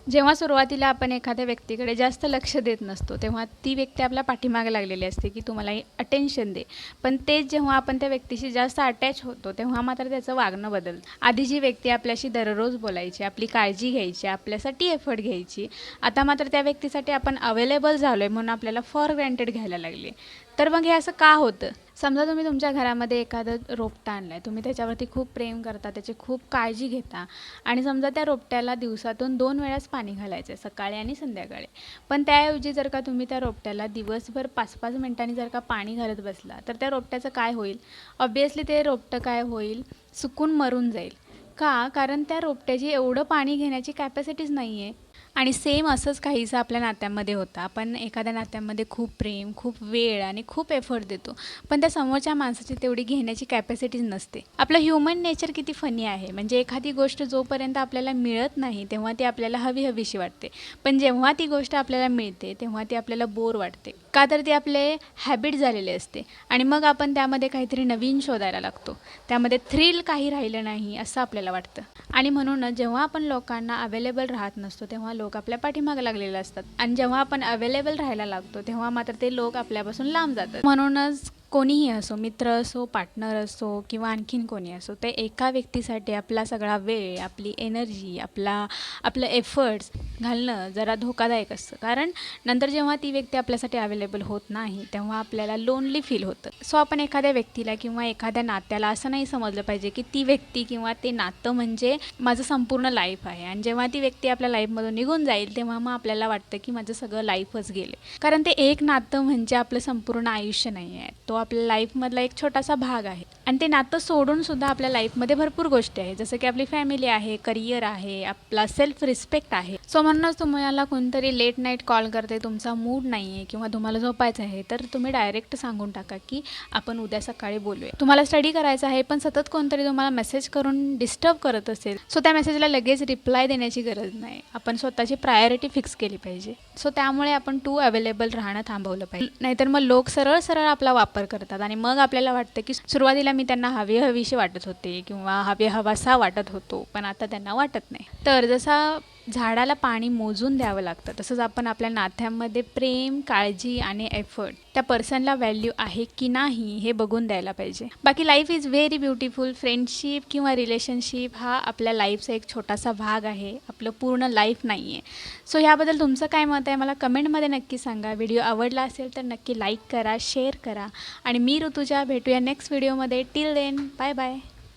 जेव्हा सुरुवातीला आपण एखाद्या व्यक्तीकडे जास्त लक्ष देत नसतो, तेव्हा ती व्यक्ती आपल्या पाठीमागे लागलेली असते की तू मला अटेन्शन दे. पण तेच जेव्हा आपण त्या व्यक्तीशी जास्त अटॅच होतो, तेव्हा मात्र त्याचं वागणं बदलतं. आधी जी व्यक्ती आपल्याशी दररोज बोलायची, आपली काळजी घ्यायची, आपल्यासाठी एफर्ट घ्यायची, आता मात्र त्या व्यक्तीसाठी आपण अवेलेबल झालो आहे म्हणून आपल्याला फॉर ग्रँटेड घ्यायला लागली. तर मग हे असं का होतं? समजा तुम्ही तुमच्या घरामध्ये एखादं रोपटं आणलं आहे, तुम्ही त्याच्यावरती खूप प्रेम करता, त्याची खूप काळजी घेता आणि समजा त्या रोपट्याला दिवसातून 2 वेळाच पाणी घालायचं आहे, सकाळी आणि संध्याकाळी. पण त्याऐवजी जर का तुम्ही त्या रोपट्याला दिवसभर 5-5 मिनिटांनी जर का पाणी घालत बसला, तर त्या रोपट्याचं काय होईल? ऑब्व्हियसली ते रोपटं काय होईल? सुकून मरून जाईल. का? कारण त्या रोपट्याची एवढं पाणी घेण्याची कॅपॅसिटीच नाही आहे. आणि सेम असंच काहीसं आपल्या नात्यामध्ये होतं. आपण एखाद्या नात्यामध्ये खूप प्रेम, खूप वेळ आणि खूप एफर्ट देतो, पण त्या समोरच्या माणसाची तेवढी घेण्याची कॅपॅसिटीच नसते. आपलं ह्युमन नेचर किती फनी आहे. म्हणजे एखादी गोष्ट जोपर्यंत आपल्याला मिळत नाही, तेव्हा ती आपल्याला हवीहवीशी वाटते. पण जेव्हा ती गोष्ट आपल्याला मिळते, तेव्हा ती आपल्याला बोर वाटते. का तर ती आपले हॅबिट झालेली असते आणि मग आपण त्यामध्ये काहीतरी नवीन शोधायला लागतो. त्यामध्ये थ्रिल काही राहिलं नाही असं आपल्याला वाटतं. आणि म्हणूनच जेव्हा आपण लोकांना अवेलेबल राहत नसतो, तेव्हा लोक आपल्या पाठीमागे लागलेले असतात आणि जेव्हा आपण अवेलेबल राहायला लागतो, तेव्हा मात्र ते लोक आपल्यापासून लांब जातात. म्हणूनच कोणीही असो, मित्र असो, पार्टनर असो किंवा आणखीन कोणी असो, ते एका व्यक्तीसाठी आपला सगळा वेळ, आपली एनर्जी, आपलं एफर्ट्स घालणं जरा धोकादायक असतं. कारण नंतर जेव्हा ती व्यक्ती आपल्यासाठी अवेलेबल होत नाही, तेव्हा आपल्याला लोनली फील होतं. सो आपण एखाद्या व्यक्तीला किंवा एखाद्या नात्याला असं नाही समजलं पाहिजे की ती व्यक्ती किंवा ते नातं म्हणजे माझं संपूर्ण लाईफ आहे आणि जेव्हा ती व्यक्ती आपल्या लाईफमधून निघून जाईल, तेव्हा मग आपल्याला वाटतं की माझं सगळं लाईफच गेले. कारण ते एक नातं म्हणजे आपलं संपूर्ण आयुष्य नाही आहे. तो आपल्या लाईफमधला एक छोटासा भाग आहे आणि ते नातं सोडून सुद्धा आपल्या लाईफमध्ये भरपूर गोष्टी आहेत, जसं की आपली फॅमिली आहे, करिअर आहे, आपला सेल्फ रिस्पेक्ट आहे. सो म्हणूनच तुम्हाला कोणतरी लेट नाईट कॉल करते, तुमचा मूड नाही आहे किंवा तुम्हाला झोपायचं आहे, तर तुम्ही डायरेक्ट सांगून टाका की आपण उद्या सकाळी बोलूया. तुम्हाला स्टडी करायचं आहे, पण सतत कोणतरी तुम्हाला मेसेज करून डिस्टर्ब करत असेल, सो त्या मेसेजला लगेच रिप्लाय देण्याची गरज नाही. आपण स्वतःची प्रायोरिटी फिक्स केली पाहिजे. सो त्यामुळे आपण टू अवेलेबल राहणं थांबवलं पाहिजे. नाहीतर मग लोक सरळ सरळ आपला वापर करतात आणि मग आपल्याला वाटतं की सुरुवातीला मी त्यांना हवीशी वाटत होते किंवा हवासा वाटत होतो, पण आता त्यांना वाटत नाही. तर जसा झाडाला पाणी मोजून द्यावं लागतं, तसंच आपण आपल्या नात्यांमध्ये प्रेम, काळजी आणि एफर्ट त्या पर्सनला व्हॅल्यू आहे की नाही हे बघून द्यायला पाहिजे. बाकी life is very beautiful. Friendship किंवा रिलेशनशिप हा आपल्या लाईफचा एक छोटासा भाग आहे, आपलं पूर्ण लाईफ नाही आहे. सो ह्याबद्दल तुमचं काय मत आहे मला कमेंटमध्ये नक्की सांगा. व्हिडिओ आवडला असेल तर नक्की लाईक करा, शेअर करा आणि मी ऋतुजा भेटूया नेक्स्ट व्हिडिओमध्ये. Till then bye bye.